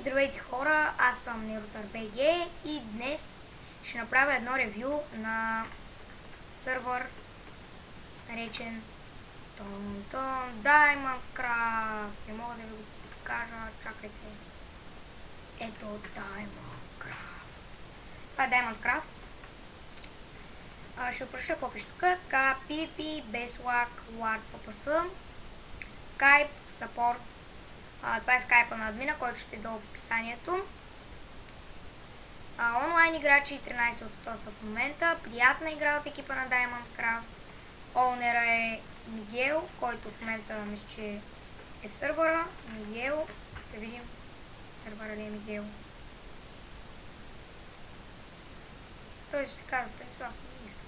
Здравейте хора, аз съм NerotarBG и днес ще направя едно ревю на сървър, наречен Diamond Craft. Не мога да ви го покажа, чакайте. Ето Diamond Craft. Това е Diamond Craft. Ще ви прочета какво пише тук. Така, PvP, Beslug, Warp, FPS, Skype, Support. Това е скайпа на админа, който ще долу в описанието. Онлайн играчи 13 от 100 са в момента. Приятна игра от екипа на Diamond Craft. Оунера е Мигел, който в момента мисля, че е в сървъра. Мигел. Да видим в сървъра ли е Мигел. Той ще се казва Станислав. Нищо.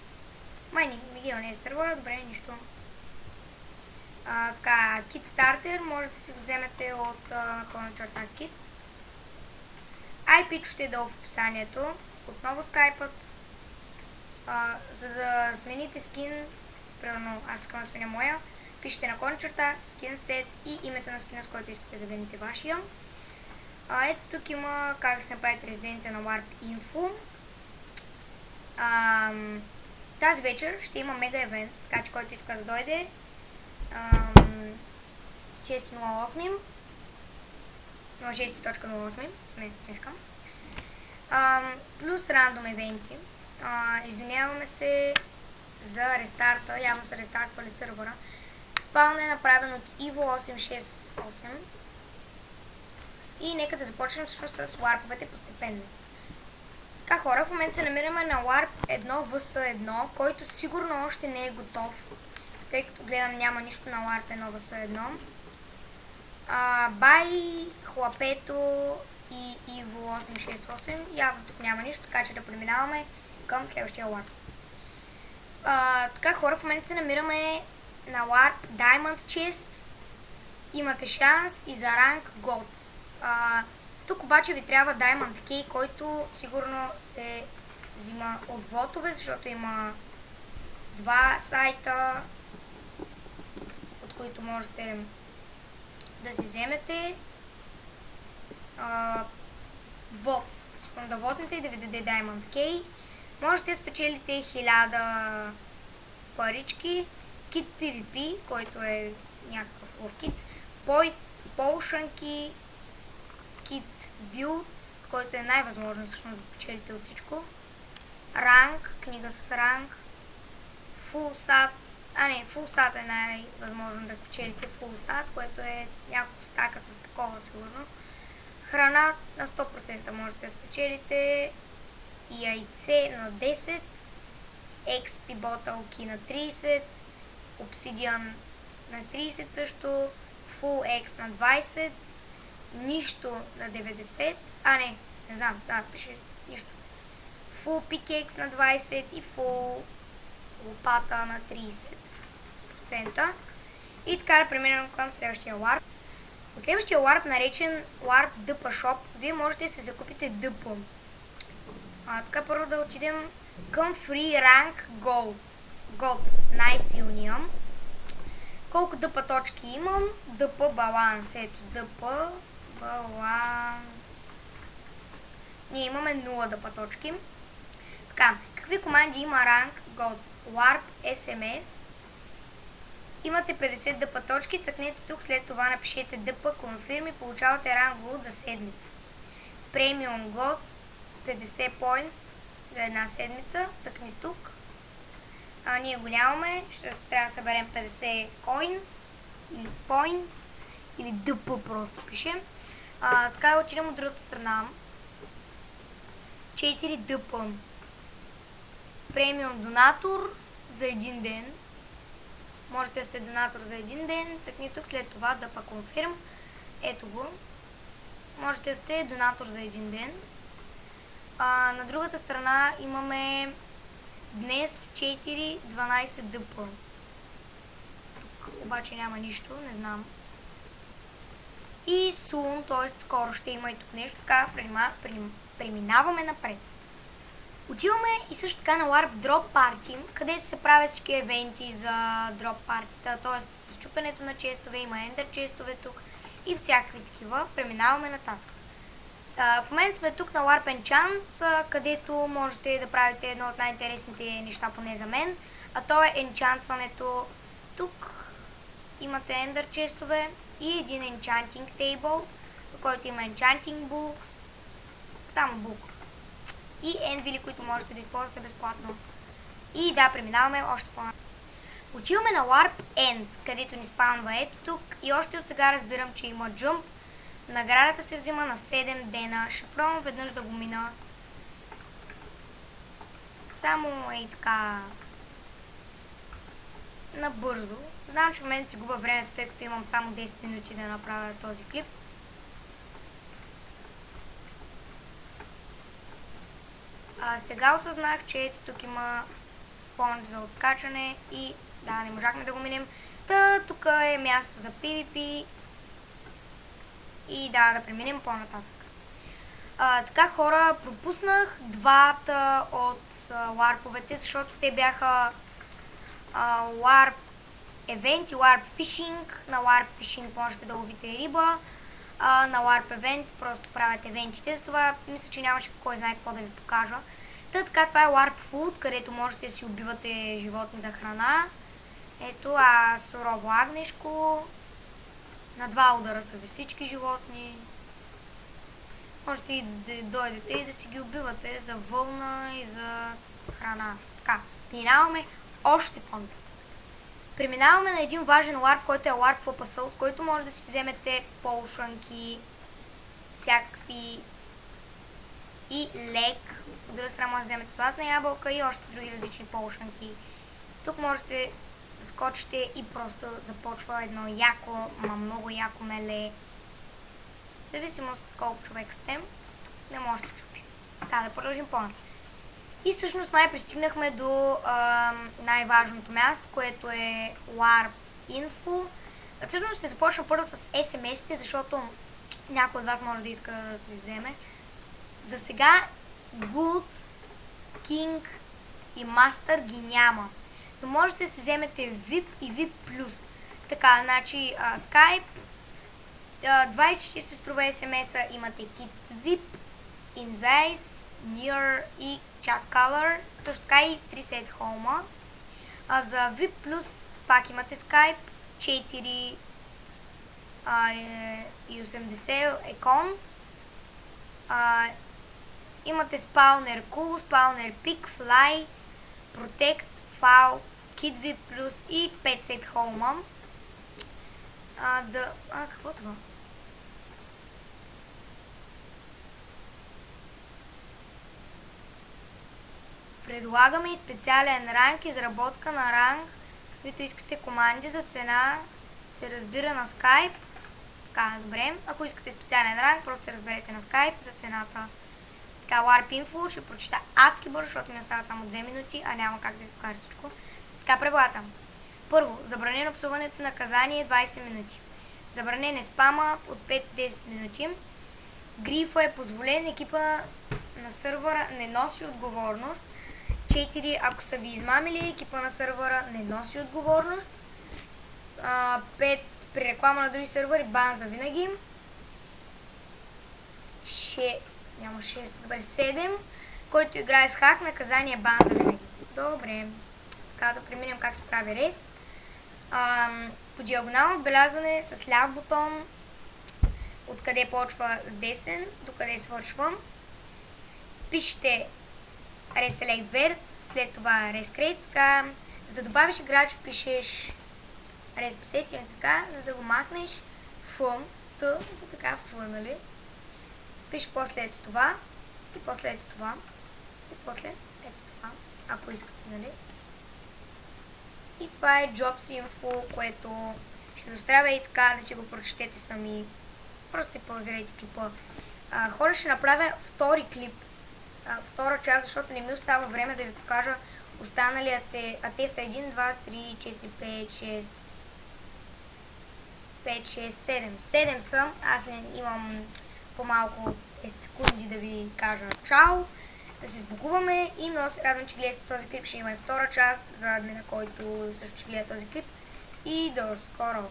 Май Мигел не е в сървъра, добре, нищо. Така, Kit Starter, може да си го вземете от _ Kit. IP ще е долу в описанието. Отново скайпът. За да смените скин, примерно аз искам да сменя моя, пишете на _ skin set и името на скина, с който искате да замените вашия. Ето тук има как да се направите резиденция на Warp Info. Тази вечер ще има мега евент, така че който иска да дойде, 6.08 06.08 сме днеска. Плюс рандом евенти. Извиняваме се за рестарта, явно са рестартвали сървъра. Спаун е направен от Evo868 и нека да започнем всъщност с варповете постепенно. Така хора, в момента се намираме на Warp 1 vs1, който сигурно още не е готов, тъй като гледам няма нищо на Warp 1 vs1. Бай, Хлапето и Evo868 явно тук няма нищо, така че да преминаваме към следващия Warp. Така хора, в момента се намираме на Warp Diamond Chest. Имате шанс и за ранг Gold. Тук обаче ви трябва Diamond Key, който сигурно се взима от вотове, защото има два сайта, от които можете да си вземете вод. Да вотнете и да ви даде Diamond Key. Можете да спечелите 1000 парички, Kit PvP, който е някакъв лов кит, Potion, Kit Build, който е най-възможно всъщност да спечелите от всичко, ранг, книга с ранг, Full Sat, Full Sat е най-възможно да спечелите Full Sat, което е няколко стака с такова сигурно. Храна на 100% можете да спечелите, яйце на 10, XP ботълки на 30, Obsidian на 30 също, Full X на 20, нищо на 90, не знам, пише нищо. Full Pickaxe на 20 и Full лопата на 30%. И така да преминем към следващия Warp. От следващия Warp, наречен Warp DP Shop, вие можете да се закупите DP. Така първо да отидем към Free Rank Gold. Gold, най-силния. Колко DP точки имам? DP баланс. Ето DP баланс. Ние имаме 0 DP точки. Така, какви команди има ранг Gold? Warp SMS. Имате 50 DP точки, цъкнете тук, след това напишете DP Confirm и получавате ранг Gold за седмица. Premium Gold 50 points за една седмица, цъкни тук. Ние го нямаме, ще трябва да съберем 50 coins или points или DP просто пише. Така да отидем от другата страна. 4 DP. Премиум донатор за един ден. Можете да сте донатор за един ден. Цъкни тук, след това DP Confirm. Ето го. Можете да сте донатор за един ден. На другата страна имаме днес в 4 12 DP. Тук обаче няма нищо, не знам. И soon, т.е. скоро ще има и тук нещо, така преминаваме напред. Отиваме и също така на Warp Drop Party, където се правят всички евенти за Drop Party-та, т.е. с чупенето на честове, има Ender честове тук и всякакви такива. Преминаваме нататък. В момента сме тук на Warp Enchant, където можете да правите едно от най-интересните неща, поне за мен, а то е енчантването. Тук имате ендър честове и един enchanting table, в който има enchanting books, само book, и енвили, които можете да използвате безплатно. И да, преминаваме още по-нататък. Отиваме на Warp End, където ни спаунва ето тук, и още от сега разбирам, че има jump. Наградата се взима на 7 дена. Ще пробвам веднъж да го мина. Само и така набързо. Знам, че в момента си губа времето, тъй като имам само 10 минути да направя този клип. Сега осъзнах, че ето тук има спонж за отскачане и да, не можахме да го минем. Тук е място за PvP и да преминем по-нататък. Така, хора, пропуснах двата от ларповете, защото те бяха ларп евент и ларп фишинг. На ларп фишинг можете да ловите риба, на ларп евент просто правят евентите, затова мисля, че нямаше кой знае какво да ви покажа. Така, това е ларп фуд, където можете да си убивате животни за храна. Ето, сурово агнешко. На 2 удара са ви всички животни. Можете и да дойдете и да си ги убивате за вълна и за храна. Така, минаваме още по-нататък. Преминаваме на един важен ларп, който е ларп в Опасъл, от който може да си вземете полшанки, всякакви и лек. От друга страна може да вземете златна ябълка и още други различни полшанки. Тук можете да скочите и просто започва едно яко, много яко меле. В зависимост от колко човек сте, не може да се чупи. Така, да продължим по-нататък. И всъщност май пристигнахме до най-важното място, което е Warp Info. Всъщност ще започна първо с SMS-те, защото някой от вас може да иска да се вземе. За сега Good, King и Master ги няма. Но можете да си вземете VIP и VIP+. Така, значи Skype, 2,40 струва SMS-а, имате Kids VIP, Invase, Near и Chat Color, също така и 3 set Home. За VIP+, пак имате Skype, 4 и 80 Account. Имате Spawner Cool, Spawner Pick, Fly, Protect, Foul, Kid VIP+, и 5 set Home. Какво това? Предлагаме и специален ранг, изработка на ранг, с каквито искате команди за цена, се разбира на Skype. Така, добре. Ако искате специален ранг, просто се разберете на Skype за цената. Така, Warp Info ще прочита адски бързо, защото ми остават само 2 минути, а няма как да ви покажа всичко. Така, правилата. Първо, забранено псуването, наказание 20 минути. Забранен е спама от 5-10 минути. Грифа е позволен, екипа на сървъра не носи отговорност. 4. Ако са ви измамили, екипа на сървъра не носи отговорност. 5. При реклама на други сървъри, бан за винаги. 7. Който играе с хак, наказание бан за винаги. Добре. Така, да преминем как се прави рейс. По диагонално отбелязване с ляв бутон, откъде почва с десен, докъде свършва. Пишете Reselect Vert, след това Rescrate, така, за да добавиш играч, пишеш Respaset, така, за да го махнеш Fun, така, Fun, нали? Пишеш после ето това, и после ето това, и после ето това, ако искате, нали? И това е Jobs Info, което ще доставя и така да си го прочетете сами. Просто си паузирайте клипа. Хора, ще направя втори клип, втора част, защото не ми остава време да ви покажа останалите, а те са 1, 2, 3, 4, 5, 6, 7. 7 са, аз не имам по-малко 10 секунди да ви кажа чао, да се сбогуваме и много се радвам, че гледате този клип. Ще има и втора част за админа, който също ще гледа този клип. И до скоро!